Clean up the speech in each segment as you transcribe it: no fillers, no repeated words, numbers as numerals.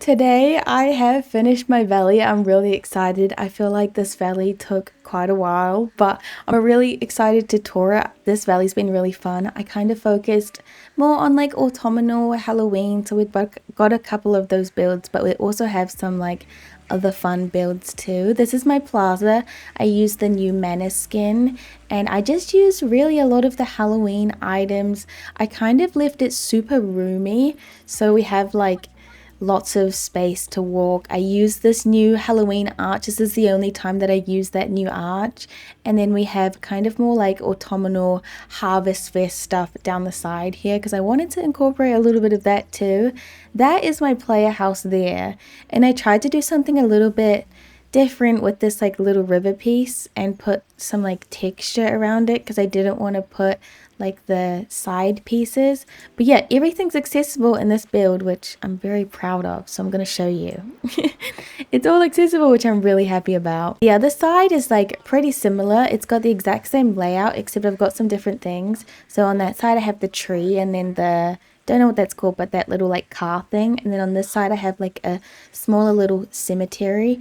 Today I have finished my valley. I'm really excited. I feel like this valley took quite a while, but I'm really excited to tour it. This valley's been really fun. I kind of focused more on like autumnal Halloween, so we've got a couple of those builds, but we also have some like other fun builds too. This is my plaza. I used the new mana skin and I just used really a lot of the Halloween items. I kind of left it super roomy, so we have like lots of space to walk. I use this new Halloween arch. This is the only time that I use that new arch. And then we have kind of more like autumnal harvest fest stuff down the side here because I wanted to incorporate a little bit of that too. That is my player house there. And I tried to do something a little bit different with this like little river piece and put some like texture around it because I didn't want to put like the side pieces. But yeah, everything's accessible in this build, which I'm very proud of, so I'm going to show you. It's all accessible, which I'm really happy about. The other side is like pretty similar. It's got the exact same layout, except I've got some different things. So on that side I have the tree and then the, don't know what that's called, but that little like car thing. And then on this side I have like a smaller little cemetery.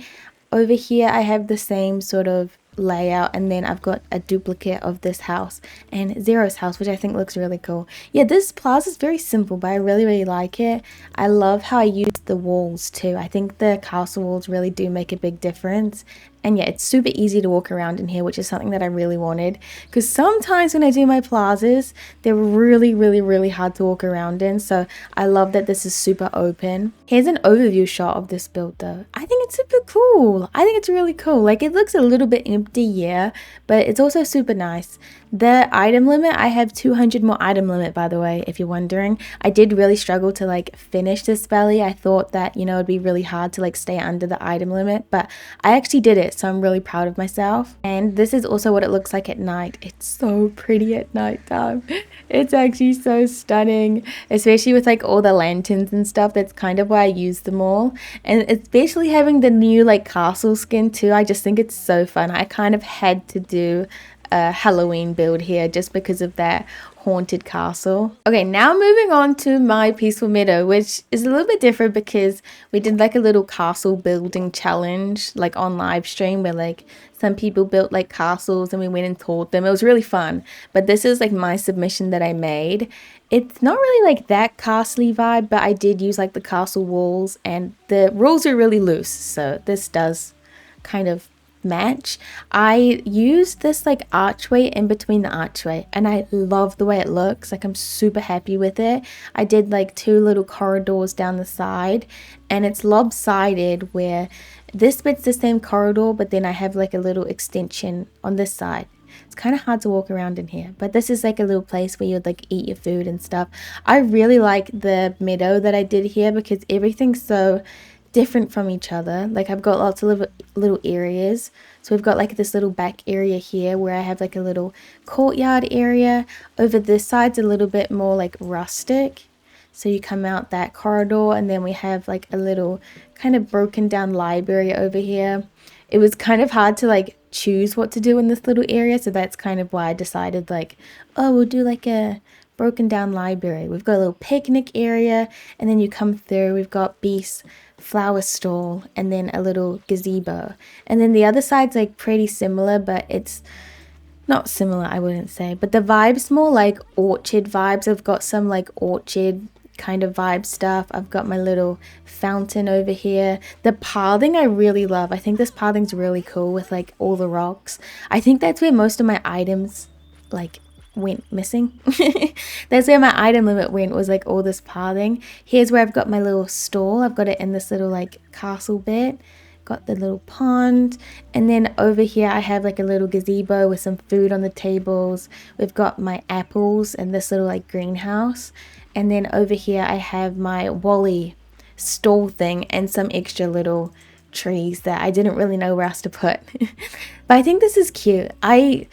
Over here I have the same sort of layout, and then I've got a duplicate of this house and Zero's house, which I think looks really cool. Yeah, this plaza is very simple, but I really like it. I love how I use the walls too. I think the castle walls really do make a big difference. And yeah, it's super easy to walk around in here, which is something that I really wanted. Because sometimes when I do my plazas, they're really hard to walk around in. So I love that this is super open. Here's an overview shot of this build though. I think it's super cool. I think it's really cool. Like it looks a little bit empty, yeah, but it's also super nice. The item limit, I have 200 more item limit, by the way, if you're wondering. I did really struggle to like finish this valley. I thought that, you know, it'd be really hard to like stay under the item limit, but I actually did it, so I'm really proud of myself. And this is also what it looks like at night. It's so pretty at night time. It's actually so stunning, especially with like all the lanterns and stuff. That's kind of why I use them all. And especially having the new like castle skin too, I just think it's so fun. I kind of had to do a Halloween build here just because of that haunted castle. Okay, now moving on to my peaceful meadow, which is a little bit different because we did like a little castle building challenge like on live stream where like some people built like castles and we went and taught them. It was really fun, but this is like my submission that I made. It's not really like that castle vibe, but I did use like the castle walls and the rules are really loose, so this does kind of match. I used this like archway in between the archway and I love the way it looks. Like I'm super happy with it. I did like two little corridors down the side and it's lopsided where this bit's the same corridor, but then I have like a little extension on this side. It's kind of hard to walk around in here, but this is like a little place where you'd like eat your food and stuff. I really like the meadow that I did here because everything's so different from each other. Like I've got lots of little areas. So we've got like this little back area here where I have like a little courtyard area. Over this side's a little bit more like rustic. So you come out that corridor and then we have like a little kind of broken down library over here. It was kind of hard to like choose what to do in this little area, so that's kind of why I decided like, oh, we'll do like a broken down library. We've got a little picnic area and then you come through, we've got Beast's flower stall and then a little gazebo, and then the other side's like pretty similar, but it's not similar, I wouldn't say, but the vibe's more like orchard vibes. I've got some like orchard kind of vibe stuff. I've got my little fountain over here. The pathing I really love. I think this pathing's really cool with like all the rocks. I think that's where most of my items like went missing. That's where my item limit went, was like all this pathing. Here's where I've got my little stall. I've got it in this little like castle bit. Got the little pond, and then over here I have like a little gazebo with some food on the tables. We've got my apples and this little like greenhouse, and then over here I have my Wally stall thing and some extra little trees that I didn't really know where else to put. But I think this is cute. I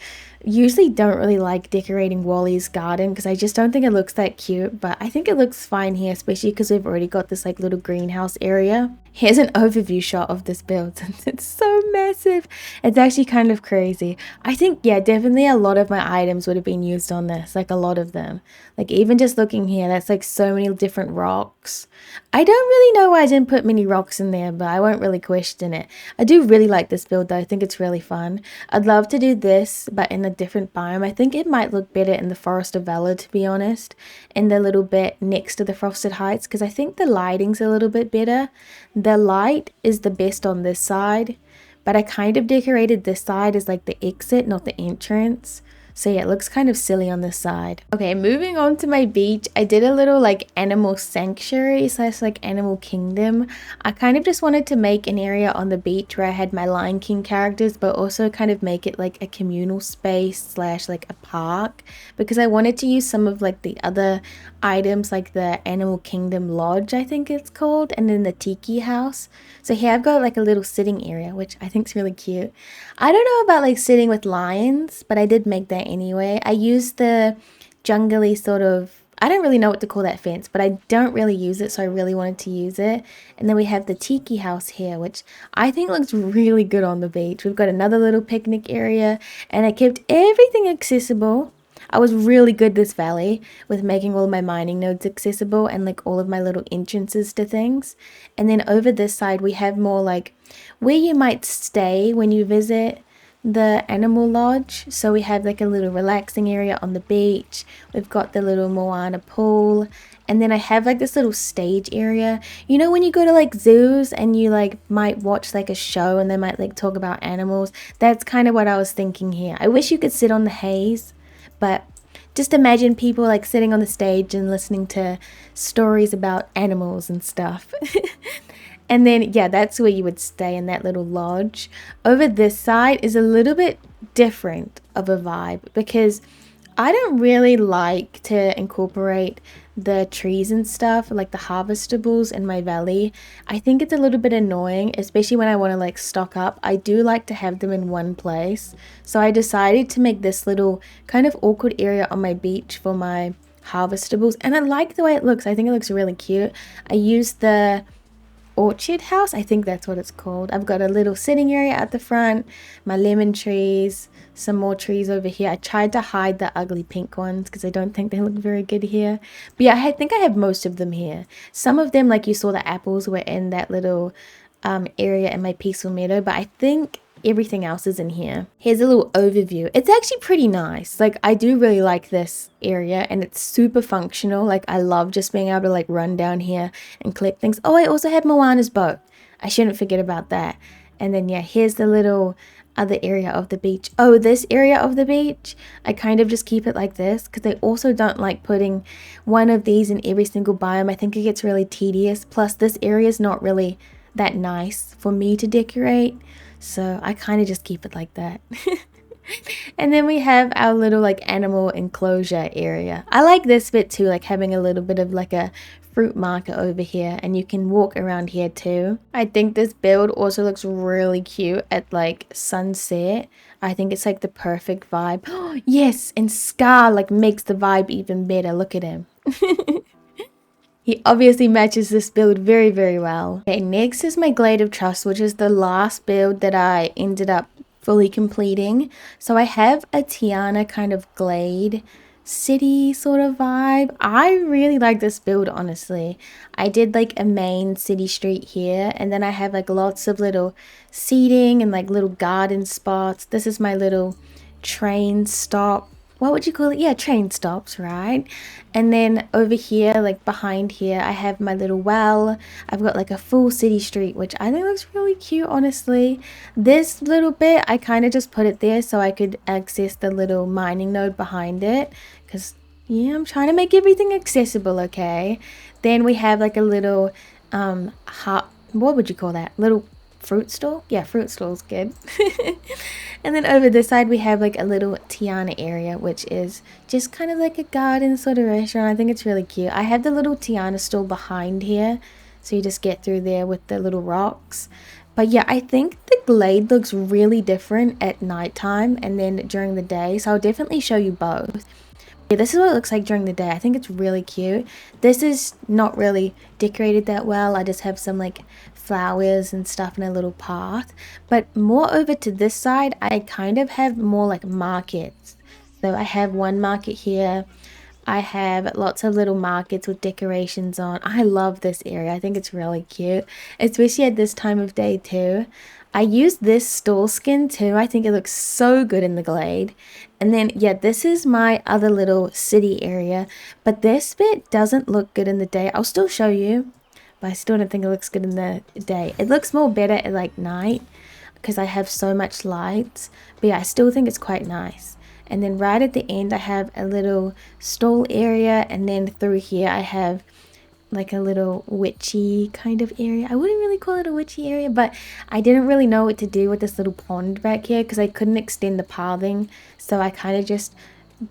usually don't really like decorating Wally's garden because I just don't think it looks that cute, but I think it looks fine here, especially because we've already got this like little greenhouse area. Here's an overview shot of this build. It's so massive. It's actually kind of crazy. I think, yeah, definitely a lot of my items would have been used on this, like a lot of them. Like even just looking here, that's like so many different rocks. I don't really know why I didn't put many rocks in there, but I won't really question it. I do really like this build though. I think it's really fun. I'd love to do this, but in a different biome. I think it might look better in the Forest of Valor, to be honest, in the little bit next to the Frosted Heights, because I think the lighting's a little bit better. The light is the best on this side, but I kind of decorated this side as like the exit, not the entrance. So yeah, it looks kind of silly on this side. Okay, moving on to my beach, I did a little like animal sanctuary slash like animal kingdom. I kind of just wanted to make an area on the beach where I had my Lion King characters, but also kind of make it like a communal space slash like a park, because I wanted to use some of like the other items like the Animal Kingdom Lodge, I think it's called, and then the Tiki House. So here I've got like a little sitting area, which I think is really cute. I don't know about like sitting with lions, but I did make that anyway. I used the jungly sort of, I don't really know what to call that fence, but I don't really use it, so I really wanted to use it. And then we have the Tiki House here, which I think looks really good on the beach. We've got another little picnic area, and I kept everything accessible. I was really good this valley with making all of my mining nodes accessible and like all of my little entrances to things. And then over this side we have more like where you might stay when you visit the animal lodge. So we have like a little relaxing area on the beach. We've got the little Moana pool. And then I have like this little stage area. You know when you go to like zoos and you like might watch like a show and they might like talk about animals? That's kind of what I was thinking here. I wish you could sit on the haze, but just imagine people like sitting on the stage and listening to stories about animals and stuff. And then, yeah, that's where you would stay, in that little lodge. Over this side is a little bit different of a vibe, because I don't really like to incorporate the trees and stuff, like the harvestables in my valley. I think it's a little bit annoying, especially when I want to like stock up. I do like to have them in one place. So I decided to make this little kind of awkward area on my beach for my harvestables. And I like the way it looks. I think it looks really cute. I used the orchard house, I think that's what it's called. I've got a little sitting area at the front, my lemon trees, some more trees over here. I tried to hide the ugly pink ones because I don't think they look very good here. But yeah, I think I have most of them here. Some of them, like you saw, the apples were in that little area in my peaceful meadow, but I think everything else is in here. Here's a little overview. It's actually pretty nice. Like I do really like this area, and it's super functional. Like I love just being able to like run down here and collect things. Oh, I also have Moana's boat. I shouldn't forget about that. And then yeah, here's the little other area of the beach. Oh, this area of the beach, I kind of just keep it like this because I also don't like putting one of these in every single biome. I think it gets really tedious. Plus this area is not really that nice for me to decorate, so I kind of just keep it like that. And then we have our little like animal enclosure area. I like this bit too, like having a little bit of like a fruit market over here, and you can walk around here too. I think this build also looks really cute at like sunset. I think it's like the perfect vibe. Oh, yes, and Scar like makes the vibe even better. Look at him. He obviously matches this build very, very well. Okay, next is my Glade of Trust, which is the last build that I ended up fully completing. So I have a Tiana kind of glade city sort of vibe. I really like this build, honestly. I did like a main city street here, and then I have like lots of little seating and like little garden spots. This is my little train stop. What would you call it? Yeah, train stops, right? And then over here, like behind here, I have my little well. I've got like a full city street, which I think looks really cute, honestly. This little bit, I kind of just put it there so I could access the little mining node behind it. Because, yeah, I'm trying to make everything accessible, okay? Then we have like a little, what would you call that? Little fruit stall? Yeah, fruit stall's good. And then over this side we have like a little Tiana area, which is just kind of like a garden sort of restaurant. I think it's really cute. I have the little Tiana stall behind here, so you just get through there with the little rocks. But yeah, I think the glade looks really different at nighttime and then during the day, so I'll definitely show you both. Yeah, this is what it looks like during the day. I think it's really cute. This is not really decorated that well. I just have some like flowers and stuff in a little path. But more over to this side, I kind of have more like markets. So I have one market here. I have lots of little markets with decorations on. I love this area. I think it's really cute, especially at this time of day too. I use this stall skin too. I think it looks so good in the Glade. And then, yeah, this is my other little city area. But this bit doesn't look good in the day. I'll still show you, but I still don't think it looks good in the day. It looks more better at like night because I have so much lights. But yeah, I still think it's quite nice. And then right at the end, I have a little stall area. And then through here, I have like a little witchy kind of area. I wouldn't really call it a witchy area, but I didn't really know what to do with this little pond back here because I couldn't extend the pathing. So I kind of just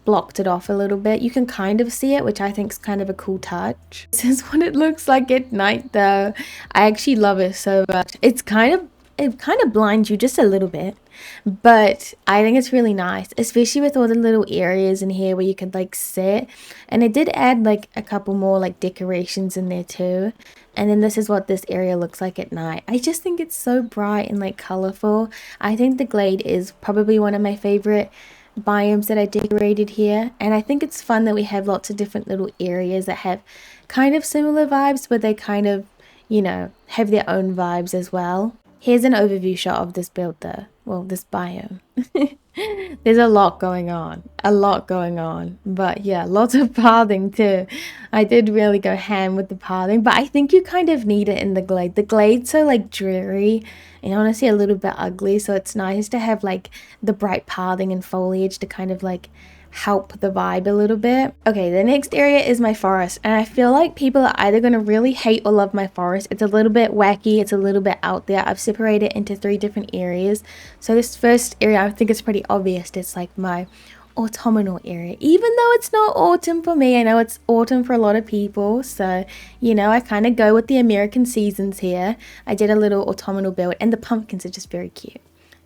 blocked it off a little bit. You can kind of see it, which I think is kind of a cool touch. This is what it looks like at night though. I actually love it so much. It kind of blinds you just a little bit, but I think it's really nice, especially with all the little areas in here where you could like sit. And it did add like a couple more like decorations in there too. And then this is what this area looks like at night. I just think it's so bright and like colorful. I think the Glade is probably one of my favorite biomes that I decorated here, and I think it's fun that we have lots of different little areas that have kind of similar vibes, but they kind of, you know, have their own vibes as well. Here's an overview shot of this build though. Well, this biome. There's a lot going on. But yeah, lots of pathing too. I did really go ham with the pathing, but I think you kind of need it in the Glade. The Glade's so like dreary and honestly a little bit ugly, so it's nice to have like the bright pathing and foliage to kind of like help the vibe a little bit. Okay, the next area is my forest, and I feel like people are either going to really hate or love my forest. It's a little bit wacky, it's a little bit out there. I've separated it into 3 different areas. So this first area, I think it's pretty obvious. It's like my autumnal area, even though it's not autumn for me. I know it's autumn for a lot of people, so you know, I kind of go with the American seasons here. I did a little autumnal build, and the pumpkins are just very cute.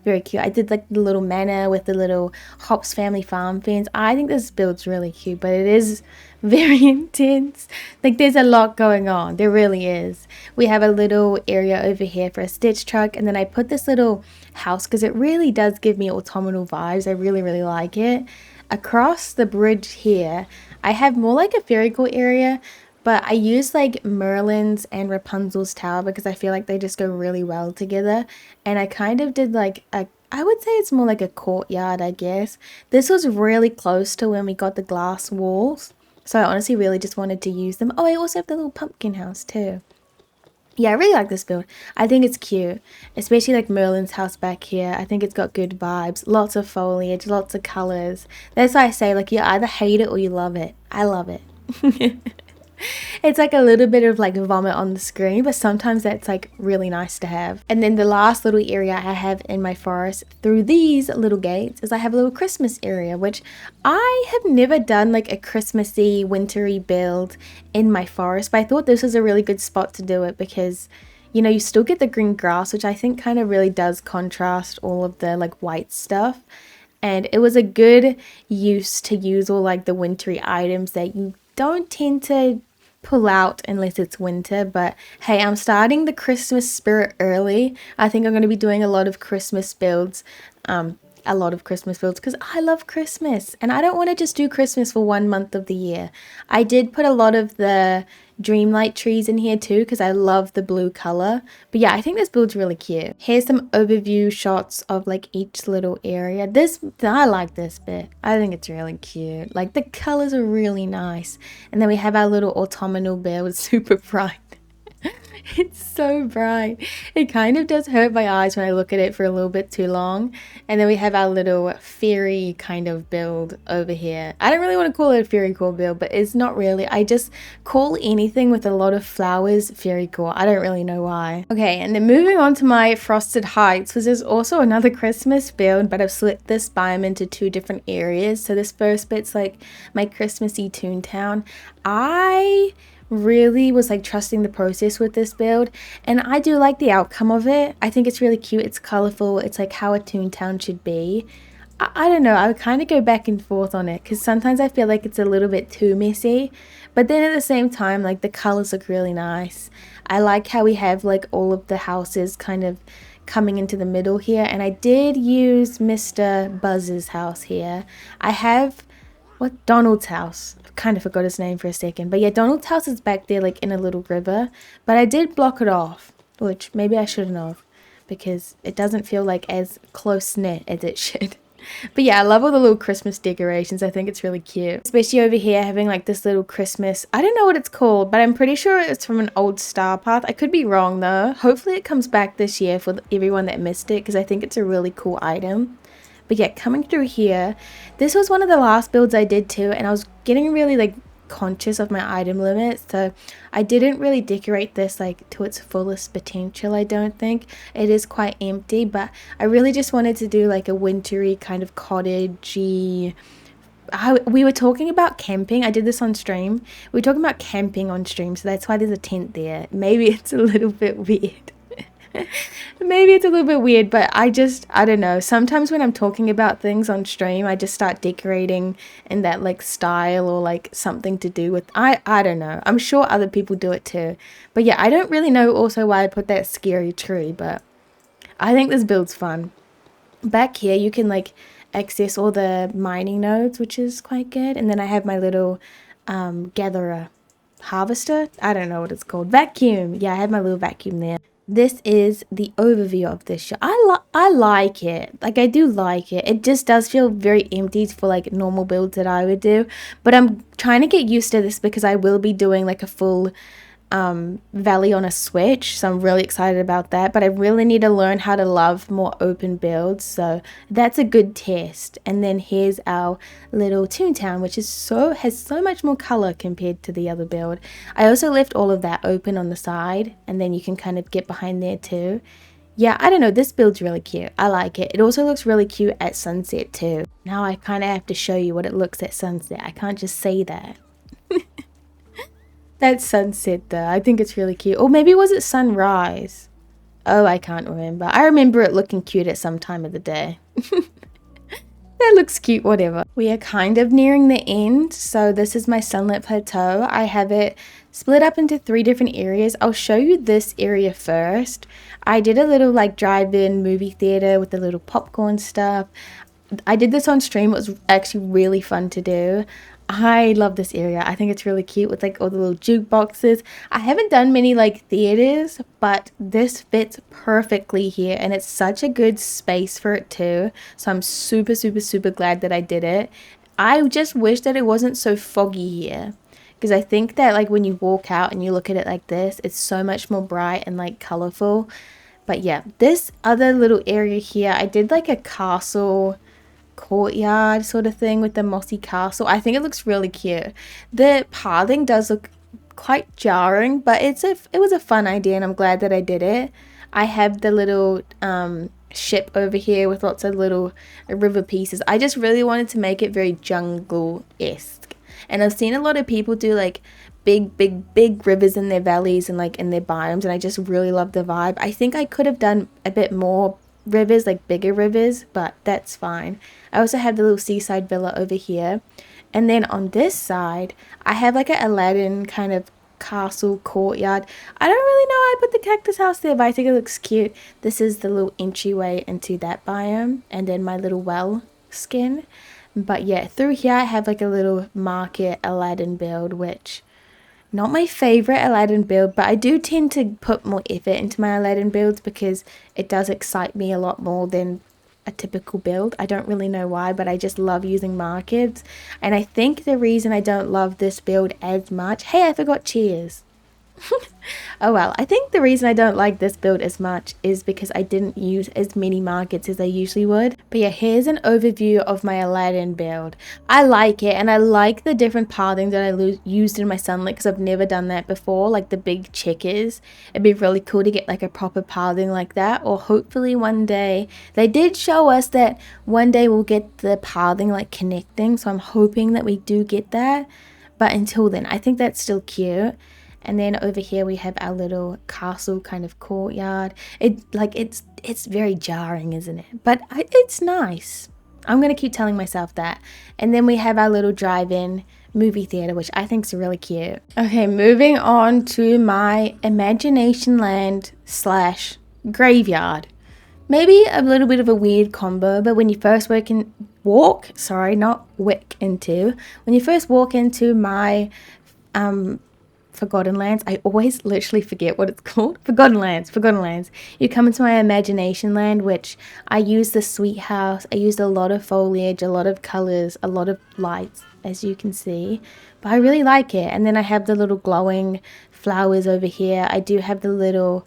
Very cute. I did like the little manor with the little Hops Family Farm fans. I think this build's really cute, but it is very intense. Like there's a lot going on. There really is. We have a little area over here for a stitch truck, and then I put this little house because it really does give me autumnal vibes. I really, really like it. Across the bridge here, I have more like a fairycore area, but I use like Merlin's and Rapunzel's tower because I feel like they just go really well together. And I kind of did like I would say it's more like a courtyard, I guess. This was really close to when we got the glass walls, so I honestly really just wanted to use them. Oh, I also have the little pumpkin house too. Yeah, I really like this build. I think it's cute, especially like Merlin's house back here. I think it's got good vibes, lots of foliage, lots of colors. That's why I say like you either hate it or you love it. I love it. It's like a little bit of like vomit on the screen, but sometimes that's like really nice to have. And then the last little area I have in my forest through these little gates is I have a little Christmas area, which I have never done like a Christmassy wintry build in my forest, but I thought this was a really good spot to do it because, you know, you still get the green grass, which I think kind of really does contrast all of the like white stuff. And it was a good use to use all like the wintry items that you don't tend to pull out unless it's winter. But hey, I'm starting the Christmas spirit early. I think I'm going to be doing a lot of Christmas builds, because I love Christmas and I don't want to just do Christmas for 1 month of the year. I did put a lot of the dreamlight trees in here too because I love the blue color. But yeah, I think this build's really cute. Here's some overview shots of like each little area. I like this bit. I think it's really cute. Like the colors are really nice. And then we have our little autumnal build, super bright. It's so bright. It kind of does hurt my eyes when I look at it for a little bit too long. And then we have our little fairy kind of build over here. I don't really want to call it a fairy core build, but it's not really. I just call anything with a lot of flowers fairy core. I don't really know why. Okay, and then moving on to my Frosted Heights, which is also another Christmas build, but I've split this biome into 2 different areas. So this first bit's like my Christmassy Toontown. I really was like trusting the process with this build, and I do like the outcome of it. I think it's really cute, it's colorful, it's like how a Toontown should be. I don't know, I would kind of go back and forth on it because sometimes I feel like it's a little bit too messy, but then at the same time, like the colors look really nice. I like how we have like all of the houses kind of coming into the middle here, and I did use Mr. Buzz's house here. I have what Donald's house. Kind of forgot his name for a second, but yeah, Donald's house is back there like in a little river, but I did block it off, which maybe I shouldn't have because it doesn't feel like as close knit as it should. But yeah, I love all the little Christmas decorations. I think it's really cute. Especially over here having like this little Christmas, I don't know what it's called, but I'm pretty sure it's from an old star path. I could be wrong though. Hopefully it comes back this year for everyone that missed it because I think it's a really cool item. But yeah, coming through here, this was one of the last builds I did too, and I was getting really like conscious of my item limit, so I didn't really decorate this like to its fullest potential. I don't think it is quite empty, but I really just wanted to do like a wintry kind of cottagey. We were talking about camping. I did this on stream. We were talking about camping on stream, so that's why there's a tent there. Maybe it's a little bit weird. Maybe it's a little bit weird, but I don't know. Sometimes when I'm talking about things on stream, I just start decorating in that like style or like something to do with, I don't know. I'm sure other people do it too. But yeah, I don't really know also why I put that scary tree, but I think this build's fun. Back here, you can like access all the mining nodes, which is quite good. And then I have my little gatherer harvester. I don't know what it's called. Vacuum. Yeah, I have my little vacuum there. This is the overview of this show. I like it. Like, I do like it. It just does feel very empty for like normal builds that I would do. But I'm trying to get used to this because I will be doing like a full valley on a switch, so I'm really excited about that. But I really need to learn how to love more open builds, so that's a good test. And then here's our little Toontown, which is has so much more color compared to the other build. I also left all of that open on the side, and then you can kind of get behind there too. Yeah, I don't know, this build's really cute. I like it. It also looks really cute at sunset too. Now I kind of have to show you what it looks at sunset. I can't just say that. That sunset though, I think it's really cute. Or maybe was it sunrise? Oh, I can't remember. I remember it looking cute at some time of the day. That looks cute, whatever. We are kind of nearing the end, so this is my sunlit plateau. I have it split up into 3 different areas. I'll show you this area first. I did a little like drive-in movie theater with the little popcorn stuff. I did this on stream. It was actually really fun to do. I love this area. I think it's really cute with like all the little jukeboxes. I haven't done many like theaters, but this fits perfectly here, and it's such a good space for it too. So I'm super, super, super glad that I did it. I just wish that it wasn't so foggy here, because I think that like when you walk out and you look at it like this, it's so much more bright and like colorful. But yeah, this other little area here, I did like a castle courtyard sort of thing with the mossy castle. I think it looks really cute. The pathing does look quite jarring, but it was a fun idea, and I'm glad that I did it. I have the little ship over here with lots of little river pieces. I just really wanted to make it very jungle-esque, and I've seen a lot of people do like big rivers in their valleys and like in their biomes, and I just really love the vibe. I think I could have done a bit more rivers, like bigger rivers, but that's fine. I also have the little seaside villa over here, and then on this side I have like a Aladdin kind of castle courtyard. I don't really know why I put the cactus house there, but I think it looks cute. This is the little entryway into that biome, and then my little well skin. But yeah, through here I have like a little market Aladdin build, which not my favorite Aladdin build, but I do tend to put more effort into my Aladdin builds because it does excite me a lot more than a typical build. I don't really know why, but I just love using markets. And I think the reason I don't love this build as much... Hey, I forgot cheers. Oh well, I think the reason I don't like this build as much is because I didn't use as many markets as I usually would. But yeah, here's an overview of my Aladdin build. I like it, and I like the different pathing that I used in my sunlit because I've never done that before, like the big checkers. It'd be really cool to get like a proper pathing like that, or hopefully one day. They did show us that one day we'll get the pathing like connecting, so I'm hoping that we do get that. But until then, I think that's still cute. And then over here we have our little castle kind of courtyard. It's very jarring, isn't it? But it's nice. I'm going to keep telling myself that. And then we have our little drive-in movie theater, which I think is really cute. Okay, moving on to my imagination land slash graveyard. Maybe a little bit of a weird combo, but when you first when you first walk into my Forgotten Lands. I always literally forget what it's called. Forgotten Lands, Forgotten Lands. You come into my imagination land, which I used the sweet house. I used a lot of foliage, a lot of colors, a lot of lights, as you can see. But I really like it. And then I have the little glowing flowers over here. I do have the little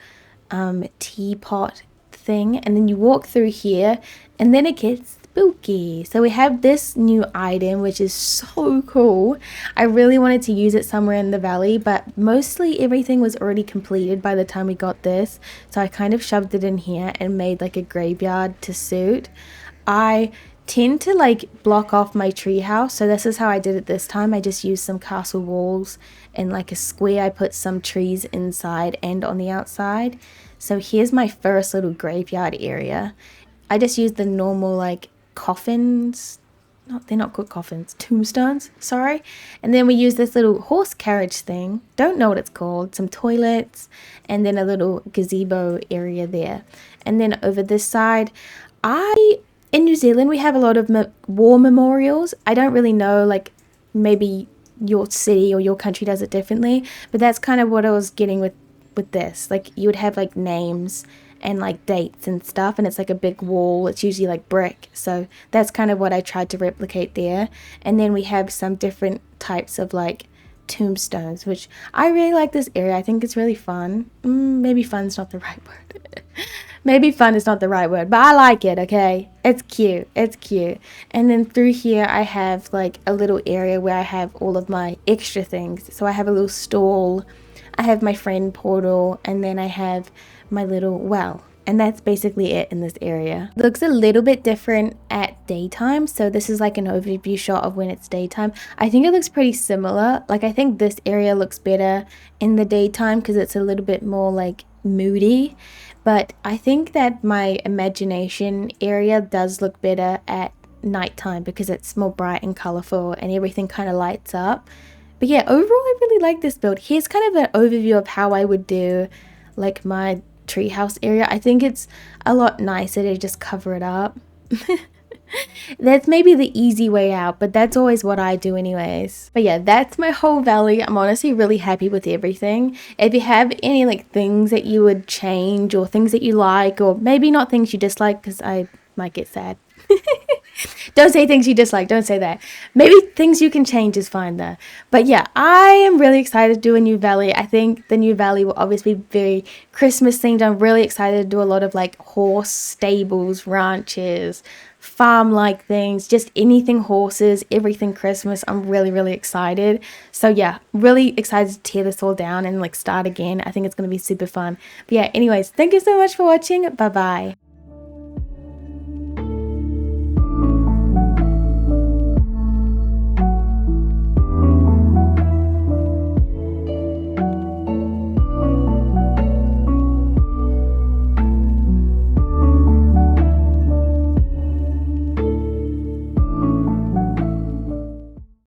teapot thing. And then you walk through here, and then it gets spooky. So we have this new item, which is so cool. I really wanted to use it somewhere in the valley, but mostly everything was already completed by the time we got this. So I kind of shoved it in here and made like a graveyard to suit. I tend to like block off my treehouse, so this is how I did it this time. I just used some castle walls and like a square. I put some trees inside and on the outside. So here's my first little graveyard area. I just used the normal like coffins. No, they're not called coffins, tombstones, sorry. And then we use this little horse carriage thing, don't know what it's called, some toilets, and then a little gazebo area there. And then over this side, in New Zealand, we have a lot of war memorials. I don't really know, like, maybe your city or your country does it differently, but that's kind of what I was getting with this. Like, you would have, like, names and, like, dates and stuff, and it's, like, a big wall. It's usually, like, brick. So that's kind of what I tried to replicate there. And then we have some different types of, like, tombstones, which I really like this area. I think it's really fun. Maybe fun's not the right word. Maybe fun is not the right word, but I like it, okay? It's cute. It's cute. And then through here, I have like a little area where I have all of my extra things. So I have a little stall, I have my friend portal, and then I have my little well. And that's basically it in this area. It looks a little bit different at daytime. So this is like an overview shot of when it's daytime. I think it looks pretty similar. Like I think this area looks better in the daytime because it's a little bit more like moody. But I think that my imagination area does look better at nighttime because it's more bright and colorful and everything kind of lights up. But yeah, overall I really like this build. Here's kind of an overview of how I would do like my treehouse area. I think it's a lot nicer to just cover it up. That's maybe the easy way out, but that's always what I do anyways. But yeah, that's my whole valley. I'm honestly really happy with everything. If you have any like things that you would change or things that you like, or maybe not things you dislike, because I might get sad. Don't say things you dislike, don't say that. Maybe things you can change is fine though. But yeah, I am really excited to do a new valley. I think the new valley will obviously be very Christmas themed. I'm really excited to do a lot of like horse stables, ranches, farm like things, just anything horses, everything Christmas. I'm really excited. So yeah, really excited to tear this all down and like start again. I think it's going to be super fun. But yeah, anyways, thank you so much for watching. Bye bye.